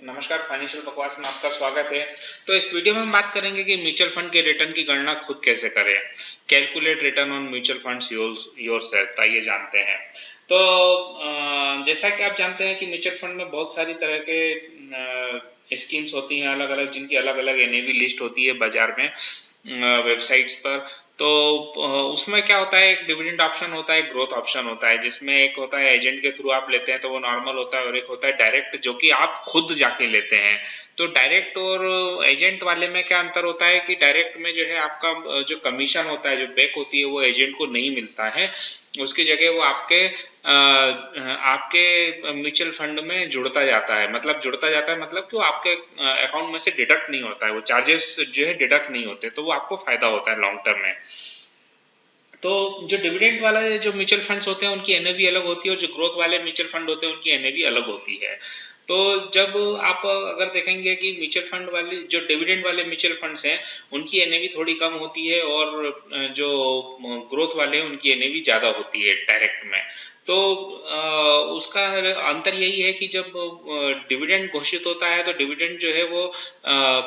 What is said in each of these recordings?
नमस्कार, फाइनेंशियल बकवास में आपका स्वागत है। तो इस वीडियो में हम बात करेंगे कि म्यूचुअल फंड के रिटर्न की गणना खुद कैसे करें। Calculate return on mutual funds yourself. तो आइए जानते हैं। तो जैसा कि आप जानते हैं कि म्यूचुअल फंड में बहुत सारी तरह के स्कीम्स होती हैं अलग अलग, जिनकी अलग अलग एनएवी लिस्ट होती है बाजार में, वेबसाइट्स पर। तो उसमें क्या होता है, एक डिविडेंड ऑप्शन होता है, एक ग्रोथ ऑप्शन होता है, जिसमें एक होता है एजेंट के थ्रू आप लेते हैं तो वो नॉर्मल होता है, और एक होता है डायरेक्ट जो कि आप खुद जाके लेते हैं। तो डायरेक्ट और एजेंट वाले में क्या अंतर होता है कि डायरेक्ट में जो है आपका जो कमीशन होता है, जो बैक होती है, वो एजेंट को नहीं मिलता है। उसकी जगह वो आपके म्यूचुअल फंड में जुड़ता जाता है। मतलब जुड़ता जाता है मतलब कि वो आपके अकाउंट में से डिडक्ट नहीं होता है, वो चार्जेस जो है डिडक्ट नहीं होते, तो वो आपको फायदा होता है लॉन्ग टर्म में। तो जो डिविडेंड वाला जो म्यूचुअल फंड्स होते हैं उनकी एनएवी अलग होती है, और जो ग्रोथ वाले म्यूचुअल फंड होते हैं उनकी एनएवी अलग होती है। तो जब आप अगर देखेंगे कि म्यूचुअल फंड वाले जो डिविडेंड वाले म्यूचुअल फंड्स हैं उनकी एनएवी थोड़ी कम होती है, और जो ग्रोथ वाले हैं उनकी एनएवी ज़्यादा होती है डायरेक्ट में। तो उसका अंतर यही है कि जब डिविडेंड घोषित होता है तो डिविडेंड जो है वो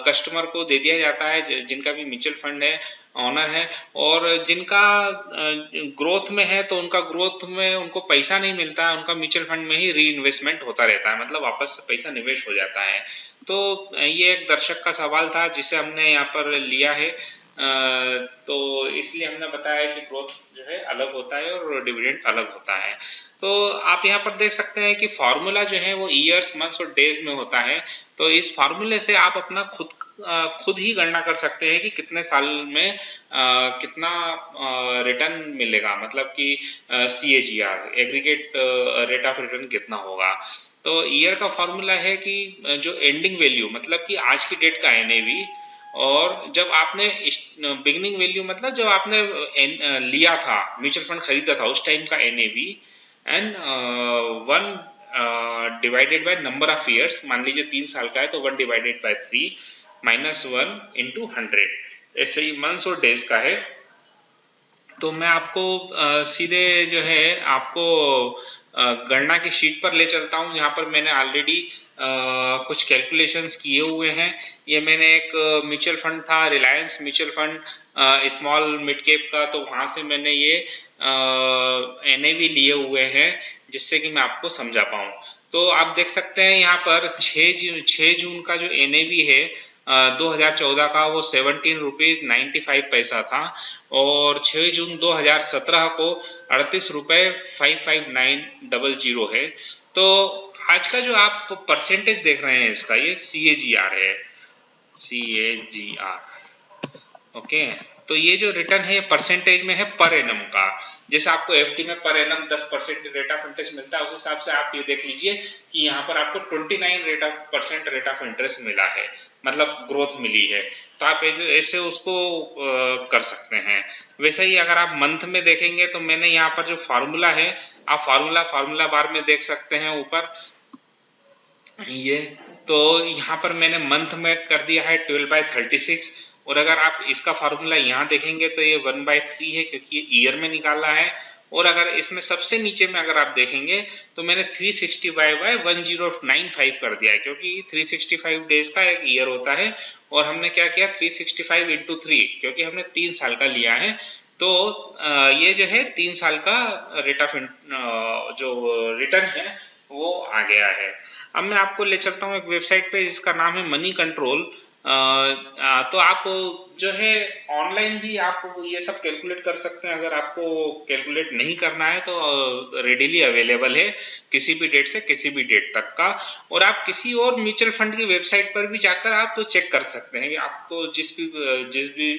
कस्टमर को दे दिया जाता है, जिनका भी म्यूचुअल फंड है, ऑनर है। और जिनका ग्रोथ में है तो उनका ग्रोथ में उनको पैसा नहीं मिलता है, उनका म्यूचुअल फंड में ही री इन्वेस्टमेंट होता रहता है, मतलब वापस से पैसा निवेश हो जाता है। तो ये एक दर्शक का सवाल था जिसे हमने यहाँ पर लिया है। तो इसलिए हमने बताया कि ग्रोथ जो है अलग होता है और डिविडेंड अलग होता है। तो आप यहाँ पर देख सकते हैं कि फार्मूला जो है वो ईयर्स, मंथ्स और डेज में होता है। तो इस फार्मूले से आप अपना खुद ही गणना कर सकते हैं कि कितने साल में कितना रिटर्न मिलेगा, मतलब कि CAGR, aggregate rate of return कितना होगा। तो ईयर का फॉर्मूला है कि जो एंडिंग वैल्यू मतलब कि आज की डेट का एनएवी, और जब आपने बिगनिंग वैल्यू मतलब जब आपने लिया था, म्यूचुअल फंड खरीदा था उस टाइम का NAV, and one divided by number of years. मान लीजिए 3 साल का है तो 1/3 माइनस 1/100। ऐसे ही मंथ्स और डेज का है। तो मैं आपको सीधे जो है आपको गणना की शीट पर ले चलता हूँ, जहाँ पर मैंने ऑलरेडी कुछ कैलकुलेशंस किए हुए हैं। ये मैंने एक म्यूचुअल फंड था, Reliance mutual fund small mid cap का, तो वहाँ से मैंने ये एनएवी लिए हुए हैं, जिससे कि मैं आपको समझा पाऊँ। तो आप देख सकते हैं यहाँ पर 6 जून का जो एनएवी है 2014 का, वो 17 रुपीज 95 पैसा था, और 6 जून 2017 को 38 रुपए 55 900 है। तो आज का जो आप परसेंटेज देख रहे हैं इसका, ये CAGR है, CAGR। ओके। तो ये जो रिटर्न है परसेंटेज में है पर एनम का। जैसे आपको एफडी में per annum 10% rate of interest मिलता है, उस हिसाब से आप ये देख लीजिए कि यहाँ पर आपको 29% रेट ऑफ इंटरेस्ट मिला है, मतलब ग्रोथ मिली है। तो आप ऐसे उसको कर सकते हैं। वैसे ही अगर आप मंथ में देखेंगे तो मैंने यहाँ पर जो फार्मूला है, आप फार्मूला बार में देख सकते हैं ऊपर ये। तो यहाँ पर मैंने मंथ में कर दिया है 12/36, और अगर आप इसका फार्मूला यहाँ देखेंगे तो ये 1/3 है, क्योंकि ये ईयर में निकाला है। और अगर इसमें सबसे नीचे में अगर आप देखेंगे तो मैंने 365/1095 कर दिया है, क्योंकि 365 डेज का एक ईयर होता है, और हमने क्या किया 365 × 3, क्योंकि हमने 3 साल का लिया है। तो ये जो है 3 साल का रेट ऑफ जो रिटर्न है वो आ गया है। अब मैं आपको ले चलता हूँ एक वेबसाइट पे जिसका नाम है मनी कंट्रोल। तो आप जो है ऑनलाइन भी आप ये सब कैलकुलेट कर सकते हैं। अगर आपको कैलकुलेट नहीं करना है तो रेडिली अवेलेबल है, किसी भी डेट से किसी भी डेट तक का। और आप किसी और म्यूचुअल फंड की वेबसाइट पर भी जाकर आप चेक कर सकते हैं कि आपको जिस भी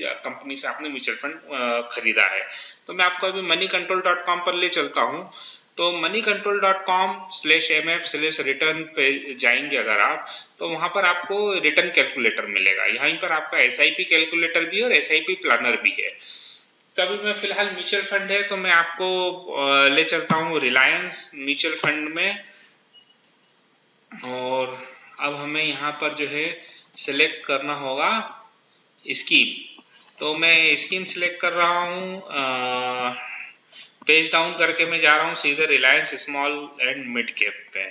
कंपनी से आपने म्यूचुअल फंड खरीदा है। तो मैं आपको अभी moneycontrol.com पर ले चलता हूँ। तो moneycontrol.com/mf/return पे जाएंगे अगर आप, तो वहां पर आपको रिटर्न कैलकुलेटर मिलेगा। यहीं पर आपका SIP कैलकुलेटर भी और SIP प्लानर भी है। तभी मैं फिलहाल म्यूचुअल फंड है तो मैं आपको ले चलता हूँ रिलायंस म्यूचुअल फंड में। और अब हमें यहाँ पर जो है सिलेक्ट करना होगा स्कीम। तो मैं स्कीम सिलेक्ट कर रहा हूँ, पेज डाउन करके मैं जा रहा हूँ सीधे Reliance small and mid cap पे।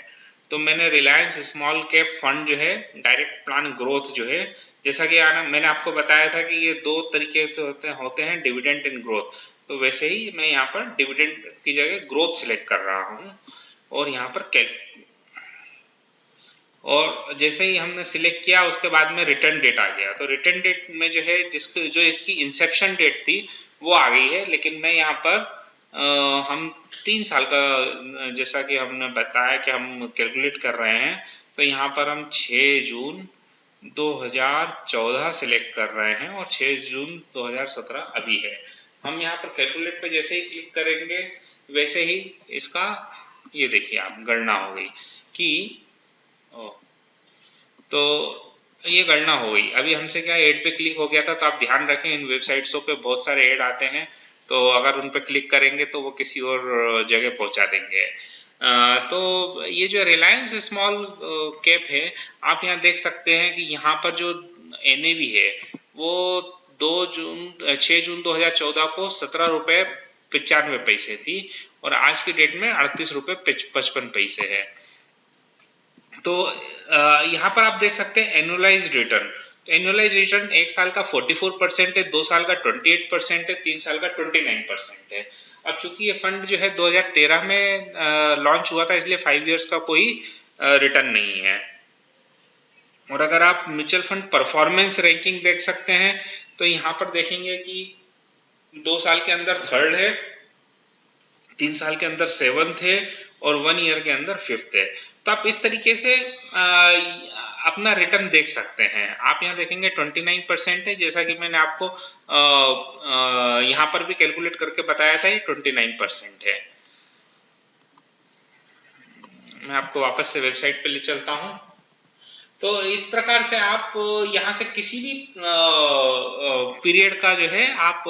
तो मैंने रिलायंस स्मॉल कैप फंड जो है डायरेक्ट प्लान ग्रोथ जो है, जैसा कि मैंने आपको बताया था कि ये दो तरीके से होते हैं, डिविडेंड एंड ग्रोथ, तो वैसे ही मैं यहाँ पर डिविडेंड की जगह ग्रोथ सिलेक्ट कर रहा हूँ और यहाँ पर और जैसे ही हमने सिलेक्ट किया उसके बाद में रिटर्न डेट आ गया। तो रिटर्न डेट में जो है जो इसकी इंसेप्शन डेट थी वो आ गई है, लेकिन मैं यहाँ पर हम 3 साल का, जैसा कि हमने बताया कि हम कैलकुलेट कर रहे हैं, तो यहाँ पर हम 6 जून 2014 सिलेक्ट कर रहे हैं और 6 जून 2017 अभी है। हम यहाँ पर कैलकुलेट पे जैसे ही क्लिक करेंगे वैसे ही इसका ये देखिए आप गणना हो गई कि तो ये गणना हो गई। अभी हमसे क्या ऐड पे क्लिक हो गया था, तो आप ध्यान रखें इन वेबसाइट्सों पे बहुत सारे ऐड आते हैं, तो अगर उन पे क्लिक करेंगे तो वो किसी और जगह पहुंचा देंगे। तो ये जो रिलायंस स्मॉल कैप है, आप यहाँ देख सकते हैं कि यहाँ पर जो NAV है वो 6 जून 2014 को 17 रुपये 95 पैसे थी और आज की डेट में 38 रुपये 55 पैसे है। तो यहाँ पर आप देख सकते हैं एनुअलाइज्ड रिटर्न। तो एनुअलाइज्ड रिटर्न 1 साल का 44% है, 2 साल का 28% है, 3 साल का 29% है। अब चूंकि ये फंड जो है 2013 में लॉन्च हुआ था, इसलिए 5 इयर्स का कोई रिटर्न नहीं है। और अगर आप म्यूचुअल फंड परफॉर्मेंस रैंकिंग देख सकते हैं तो यहाँ पर देखेंगे कि 2 साल के अंदर 3rd है, 3 साल के अंदर 7th है और 1 ईयर के अंदर 5th है। तो आप इस तरीके से अपना रिटर्न देख सकते हैं। आप यहाँ देखेंगे 29% है, जैसा कि मैंने आपको यहाँ पर भी कैलकुलेट करके बताया था, ये 29% है। मैं आपको वापस से वेबसाइट पे ले चलता हूँ। तो इस प्रकार से आप यहाँ से किसी भी पीरियड का जो है आप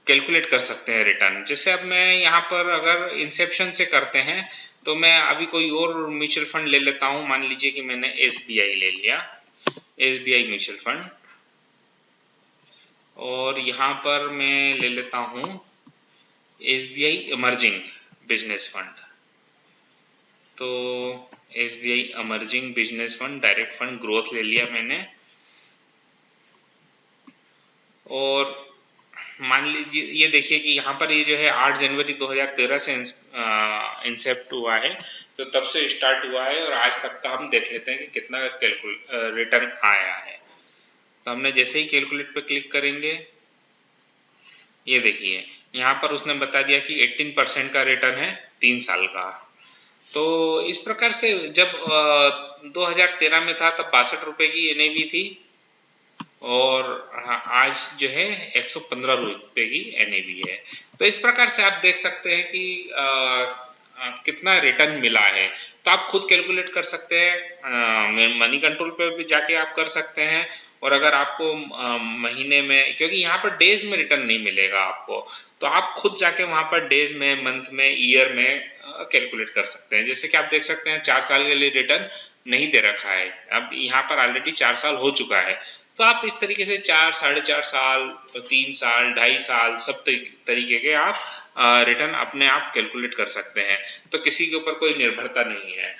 कैलकुलेट कर सकते हैं रिटर्न। जैसे अब मैं यहाँ पर अगर इंसेप्शन से करते हैं तो मैं अभी कोई और म्यूचुअल फंड ले लेता हूँ। मान लीजिए कि मैंने SBI ले लिया, SBI म्यूचुअल फंड, और यहाँ पर मैं ले लेता हूँ SBI इमर्जिंग बिजनेस फंड। तो SBI emerging business fund direct fund growth ले लिया मैंने, और मान लीजिए ये देखिए कि यहाँ पर ये जो है 8 जनवरी 2013 से इंसेप्ट हुआ है, तो तब से स्टार्ट हुआ है और आज तक का हम देख लेते हैं कि कितना रिटर्न आया है। तो हमने जैसे ही कैलकुलेट पे क्लिक करेंगे, ये देखिए यहाँ पर उसने बता दिया कि 18% का रिटर्न है 3 साल का। तो इस प्रकार से जब 2013 में था तब 62 रुपये की NAV थी और आज जो है 115 रुपये की NAV है। तो इस प्रकार से आप देख सकते हैं कि कितना रिटर्न मिला है। तो आप खुद कैलकुलेट कर सकते हैं, मनी कंट्रोल पे भी जाके आप कर सकते हैं, और अगर आपको महीने में, क्योंकि यहाँ पर डेज में रिटर्न नहीं मिलेगा आपको, तो आप खुद जाके वहां पर डेज में, मंथ में, ईयर में कैलकुलेट कर सकते हैं। जैसे कि आप देख सकते हैं 4 साल के लिए रिटर्न नहीं दे रखा है, अब यहाँ पर ऑलरेडी 4 साल हो चुका है। तो आप इस तरीके से 4, 4.5 साल, 3 साल, 2.5 साल सब तरीके के आप रिटर्न अपने आप कैलकुलेट कर सकते हैं। तो किसी के ऊपर कोई निर्भरता नहीं है।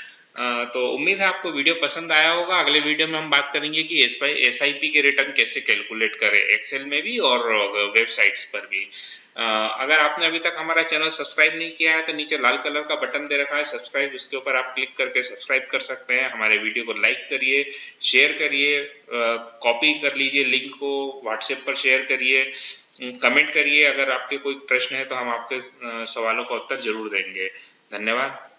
तो उम्मीद है आपको वीडियो पसंद आया होगा। अगले वीडियो में हम बात करेंगे कि SIP के रिटर्न कैसे कैलकुलेट करें, एक्सेल में भी और वेबसाइट्स पर भी। अगर आपने अभी तक हमारा चैनल सब्सक्राइब नहीं किया है तो नीचे लाल कलर का बटन दे रखा है सब्सक्राइब, उसके ऊपर आप क्लिक करके सब्सक्राइब कर सकते हैं। हमारे वीडियो को लाइक करिए, शेयर करिए, कॉपी कर लीजिए लिंक को, व्हाट्सएप पर शेयर करिए, कमेंट करिए। अगर आपके कोई प्रश्न है तो हम आपके सवालों का उत्तर जरूर देंगे। धन्यवाद।